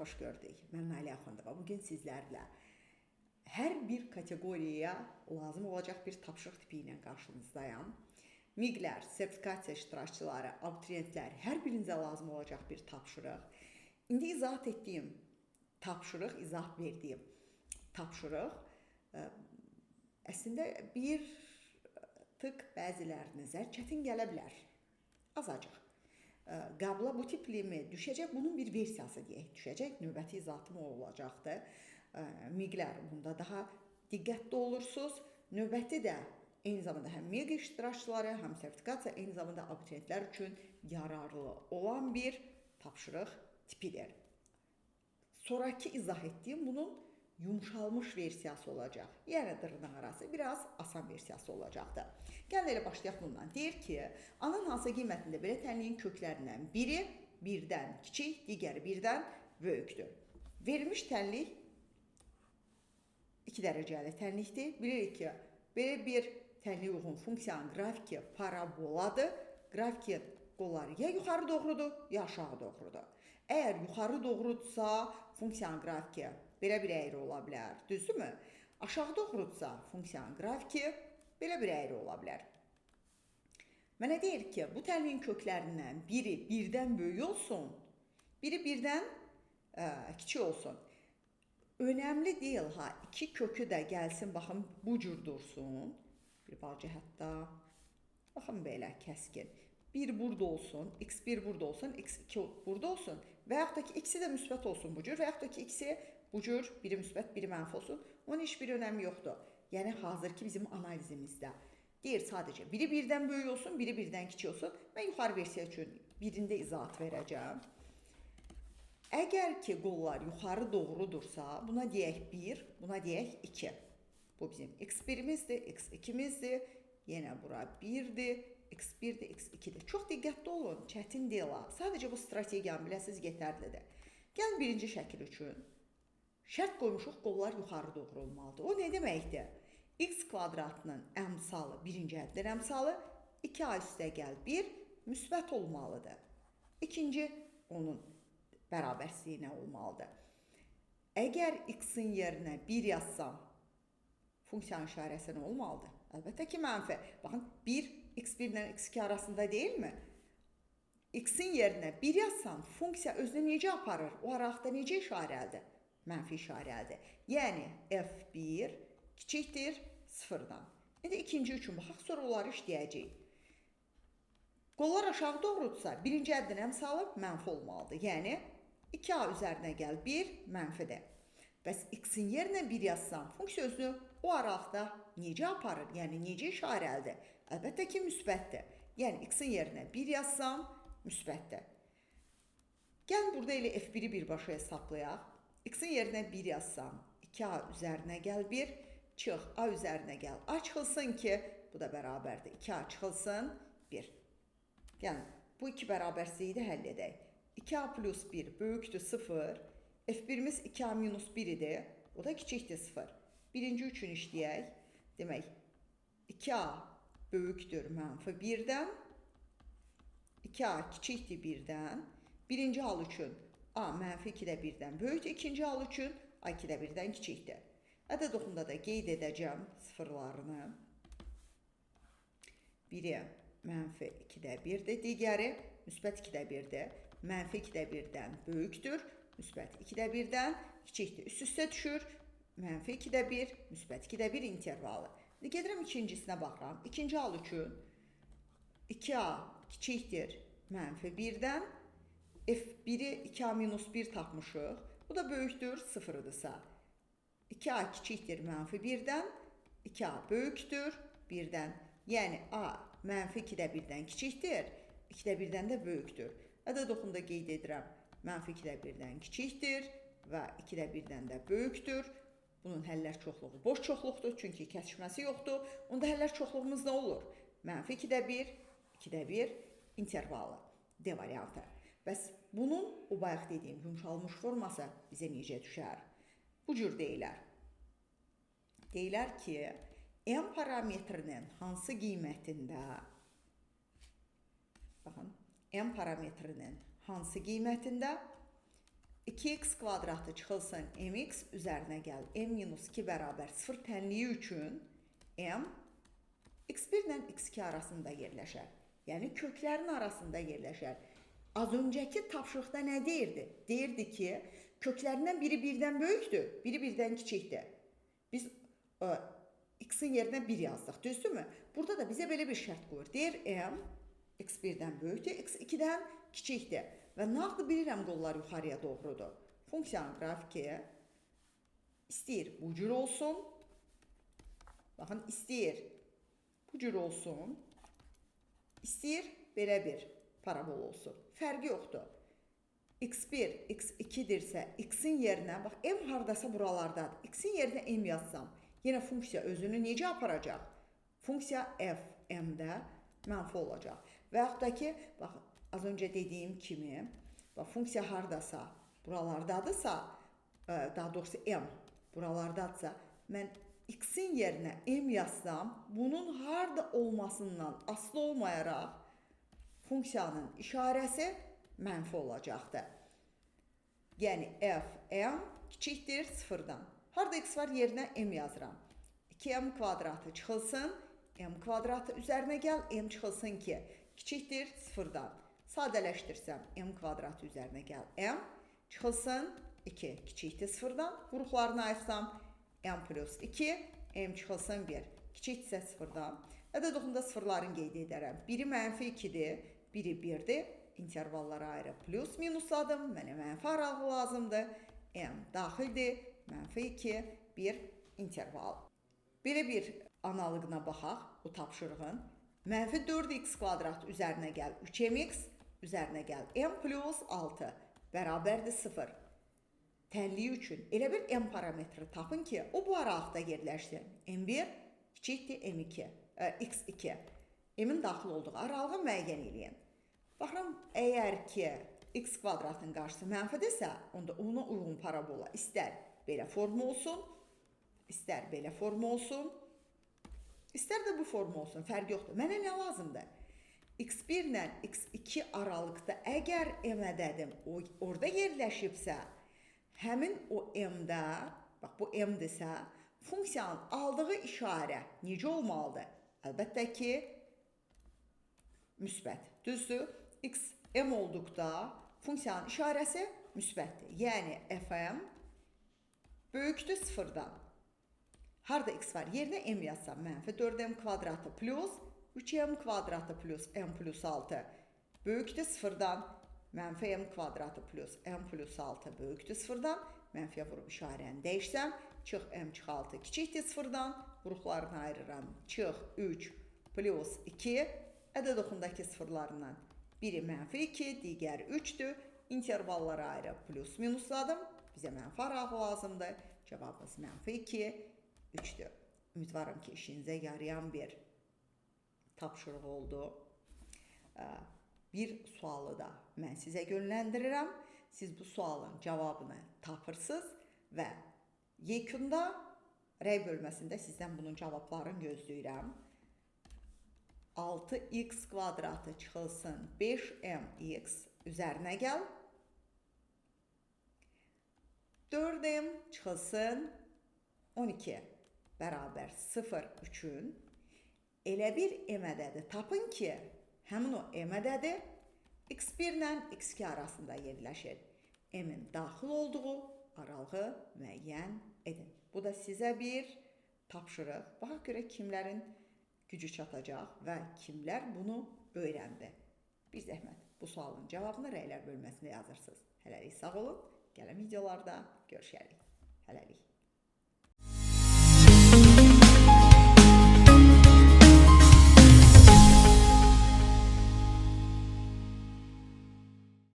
xoş gördük. Mən Nailiyə Axundova. Bugün sizlərlə hər bir kateqoriyaya lazım olacaq bir tapşırıq tipi ilə qarşınızdayam. MİQlər, sertifikasiya iştirakçıları, abituriyentlər, hər birinizə lazım olacaq bir tapşırıq. İndi izah etdiyim tapşırıq, izah verdiyim tapşırıq əslində bir tık bəzilərinizə çətin gələ bilər. Azacıq. Qəbula bu tiplimi düşəcək, bunun bir versiyası deyək, düşəcək, növbəti izahım olacaqdır. MİQlər bunda daha diqqətli olursunuz. Növbəti də eyni zamanda həm MİQ iştirakçıları, həm sertifikasiya, eyni zamanda abituriyentlər üçün yararlı olan bir tapşırıq tipidir. Sonraki izah etdiyim bunun yumuşalmış versiyası olacaq. Yəni dırnaq arası biraz asan versiyası olacaqdır. Gəlin elə başlayaq bundan. Deyir ki, A-nın hansı qiymətində belə tənliyin köklərindən biri birdən kiçik, digəri birdən böyükdür. Verilmiş tənlik 2 dərəcəli tənlikdir. Bilirik ki, belə bir tənliyə uyğun funksiyanın qrafiki paraboladır. Grafikin qolları ya yuxarı doğrudur, ya aşağı doğrudur. Əgər yuxarı doğrudursa, funksiyanın qrafiki belə bir əyri ola bilər, düzdürmü? Aşağı doğrudursa, funksiyanın qrafiki belə bir əyri ola bilər. Mənə deyir ki, bu tənliyin köklərindən biri birdən böyük olsun, biri birdən kiçik olsun. Önəmli deyil, iki kökü də gəlsin, baxın, bu cür dursun. Bir balaca hətta, baxın belə kəskin. Bir burada olsun, x1 burada olsun, x2 burada olsun və yaxud da ki, ikisi də müsbət olsun bu cür və yaxud da ki, ikisi bu cür, biri müsbət, biri mənfi olsun. Onun heç bir önəmi yoxdur. Yəni, hazırki bizim analizimizdə. Deyir sadəcə, biri birdən böyük olsun, biri birdən kiçik olsun. Mən yuxarı versiya üçün birində izahat verəcəm. Əgər ki, qollar yuxarı doğrudursa, buna deyək 1, buna deyək 2. Bu bizim x1-imizdir, x2-imizdir. Yenə bura 1-dir, x1-dir, x2-dir. Çox diqqətli olun, çətin deyil. Sadəcə bu strategiyanı biləsiniz, yetərlidir. Gəlin birinci şəkil üçün. Şərt qoymuşuq, qollar yuxarı doğru olmalıdır. O nə deməkdir? X kvadratının əmsalı, birinci həddin əmsalı 2a üstə gəl 1 müsbət olmalıdır. İkinci, onun bərabərsliyi nə olmalıdır? Əgər x-in yerinə 1 yazsam, funksiyanın işarəsi nə olmalıdır? Əlbəttə ki, mənfi. Baxın, 1 x1 ilə x2 arasında deyilmi? X-in yerinə 1 yazsam, funksiya özünü necə aparır? O araqda necə işarəlidir? Mənfi işarəlidir. Yəni, f1 kiçikdir 0-dan. İndi ikinci üçün baxaq, sonra onları işləyəcəyik. Qollar aşağı doğrudursa, birinci həddin əmsalı mənfi olmalıdır. Yəni, 2a üzərinə gəl 1 mənfidir. Bəs x-in yerinə 1 yazsam, funksiya özünü o araqda necə aparır? Yəni, necə işarəlidir? Əlbəttə ki, müsbətdir. Yəni, x-in yerinə 1 yazsam, müsbətdir. Gəlin, burada elə f1-i birbaşa hesablayaq. X-in yerinə 1 yazsam, 2a üzərinə gəl 1, çıx, a üzərinə gəl. A çıxılsın ki, bu da bərabərdir. 2a çıxılsın 1. Gəlin, bu iki bərabərsliyi də həll edək. 2a plus 1 böyükdür 0. F1-imiz 2a minus 1 idi. O da kiçikdir 0. Birinci üçün işləyək. Demək, 2a böyükdür mənfi 1-dən. 2a kiçikdir 1-dən. Birinci hal üçün a mənfi 2-də 1-dən böyükdür. İkinci hal üçün a 2-də 1-dən kiçikdir. Ədəd oxunda da qeyd edəcəm sıfırlarını. Biri mənfi 2-də 1-dir, digəri müsbət 2-də 1-dir. Mənfi 2-də 1-dən böyükdür, müsbət 2-də 1-dən kiçikdir. Üst-üstə düşür, mənfi 2-də 1, müsbət 2-də 1 intervalı. İndi gedirəm ikincisinə baxıram. İkinci hal üçün 2a kiçikdir mənfi 1-dən, f1-i 2a minus 1 tapmışıq. Bu da böyükdür 0-dırsa. 2a kiçikdir mənfi 1-dən, 2a böyükdür 1-dən. Yəni, a mənfi 2-də 1-dən kiçikdir, 2-də 1-dən də böyükdür. Ədəd oxunda qeyd edirəm, mənfi 2-də 1-dən kiçikdir və 2-də 1-dən də böyükdür. Bunun həllər çoxluğu boş çoxluqdur, çünki kəsişməsi yoxdur. Onda həllər çoxluğumuz nə olur? Mənfi 2-də 1, 2-də 1 intervalı, D variantı. Bəs bunun, o bayaq dediyim, yumşalmış forması bizə necə düşər? Bu cür deyilər. Deyilər ki, M parametrinin hansı qiymətində, baxın, M parametrinin hansı qiymətində 2x kvadratı çıxılsın mx üzərinə gəl m-2 bərabər 0 tənliyi üçün m x1 ilə x2 arasında yerləşər. Yəni köklərin arasında yerləşər. Az öncəki tapşırıqda nə deyirdi? Deyirdi ki, köklərindən biri birdən böyükdür, biri birdən kiçikdir. Biz x-in yerinə 1 yazdıq, düzdürmü? Burada da bizə belə bir şərt qoyur. Deyir m x1-dən böyükdür, x2-dən kiçikdir. Və nağdı bilirəm qollar yuxarıya doğrudur. Funksiyanın qrafiki istəyir bu cür olsun. Baxın, istəyir bu cür olsun. İstəyir belə bir parabol olsun. Fərqi yoxdur. x1, x2-dirsə, x-in yerinə, bax, m haradasa buralardadır. X-in yerinə m yazsam, yenə funksiya özünü necə aparacaq? Funksiya f, m-də mənfi olacaq. Və yaxud da ki, bax, az öncə dediyim kimi, bax, funksiya haradasa, buralardadırsa, daha doğrusu m buralardadırsa, mən x-in yerinə m yazsam, bunun harada olmasından asılı olmayaraq funksiyanın işarəsi mənfi olacaqdır. Yəni f, m kiçikdir 0-dan. Harada x var yerinə m yazıram. 2m kvadratı çıxılsın, m kvadratı üzərinə gəl, m çıxılsın ki, kiçikdir 0-dan. Sadələşdirsəm, m kvadratı üzərinə gəl, m çıxılsın 2, kiçikdir 0-dan. Vuruqlarını ayırsam, m plus 2, m çıxılsın 1, kiçikdirsə 0-dan. Ədəd-oxunda sıfırların qeyd edərəm. Biri mənfi 2-dir, biri 1-dir. İntervallara ayrı plus minusladım. Mənə mənfi aralığı lazımdır. M daxildir, mənfi 2, 1 interval. Belə bir analığına baxaq bu tapşırığın. Mənfi 4x kvadrat üzərinə gəl 3mx, üzərinə gəl m plus 6 bərabərdir 0. Tənliyi üçün elə bir m parametri tapın ki, o bu aralıqda yerləşsin. M1 kiçikdir M2, x2. M-in daxil olduğu aralığı müəyyən edin. Baxın, əgər ki, x kvadratın qarşısı mənfidirsə, onda ona uyğun parabola istər belə forma olsun, istər belə forma olsun, istər də bu forma olsun, fərq yoxdur. Mənə nə lazımdır? x1 ilə x2 aralıqda əgər m ədədim orada yerləşibsə, həmin o m-də, bax bu m-dirsə, funksiyanın aldığı işarə necə olmalıdır? Əlbəttə ki, müsbət. Düzdür, x m olduqda funksiyanın işarəsi müsbətdir. Yəni, fm böyükdür 0-dan. Harada x var? Yerinə m yazsam, mənfi 4m kvadratı plus 3m kvadratı plus m plus 6 böyükdür 0-dan. Mənfi m kvadratı plus m plus 6 böyükdür 0-dan. Mənfiyə vurub işarəni dəyişsəm, çıx m çıx 6 kiçikdir 0-dan. Vuruqlarını ayırıram. Çıx 3 plus 2. Ədəd-oxundakı sıfırlarından biri mənfi 2, digəri 3-dür. İntervallara ayrı plus minusladım. Bizə mənfi aralığı lazımdır. Cavabımız mənfi 2, 3-dür. Ümidvarım ki, işinizə yarayan bir tapşırıq oldu. Bir sualı da mən sizə yönləndirirəm. Siz bu sualın cavabını tapırsınız və yekunda rəy bölməsində sizdən bunun cavablarını gözləyirəm. 6x kvadratı çıxılsın 5mx üzərinə gəl. 4m çıxılsın 12 bərabər 0 üçün elə bir m ədədi tapın ki, həmin o m ədədi x1 ilə x2 arasında yerləşir. M-in daxil olduğu aralığı müəyyən edin. Bu da sizə bir tapşırıq. Baxaq görək kimlərin gücü çatacaq və kimlər bunu öyrəndi. Bir zəhmət bu sualın cavabını rəylər bölməsində yazırsınız. Hələlik sağ olun. Gələn videolarda görüşərik. Hələlik.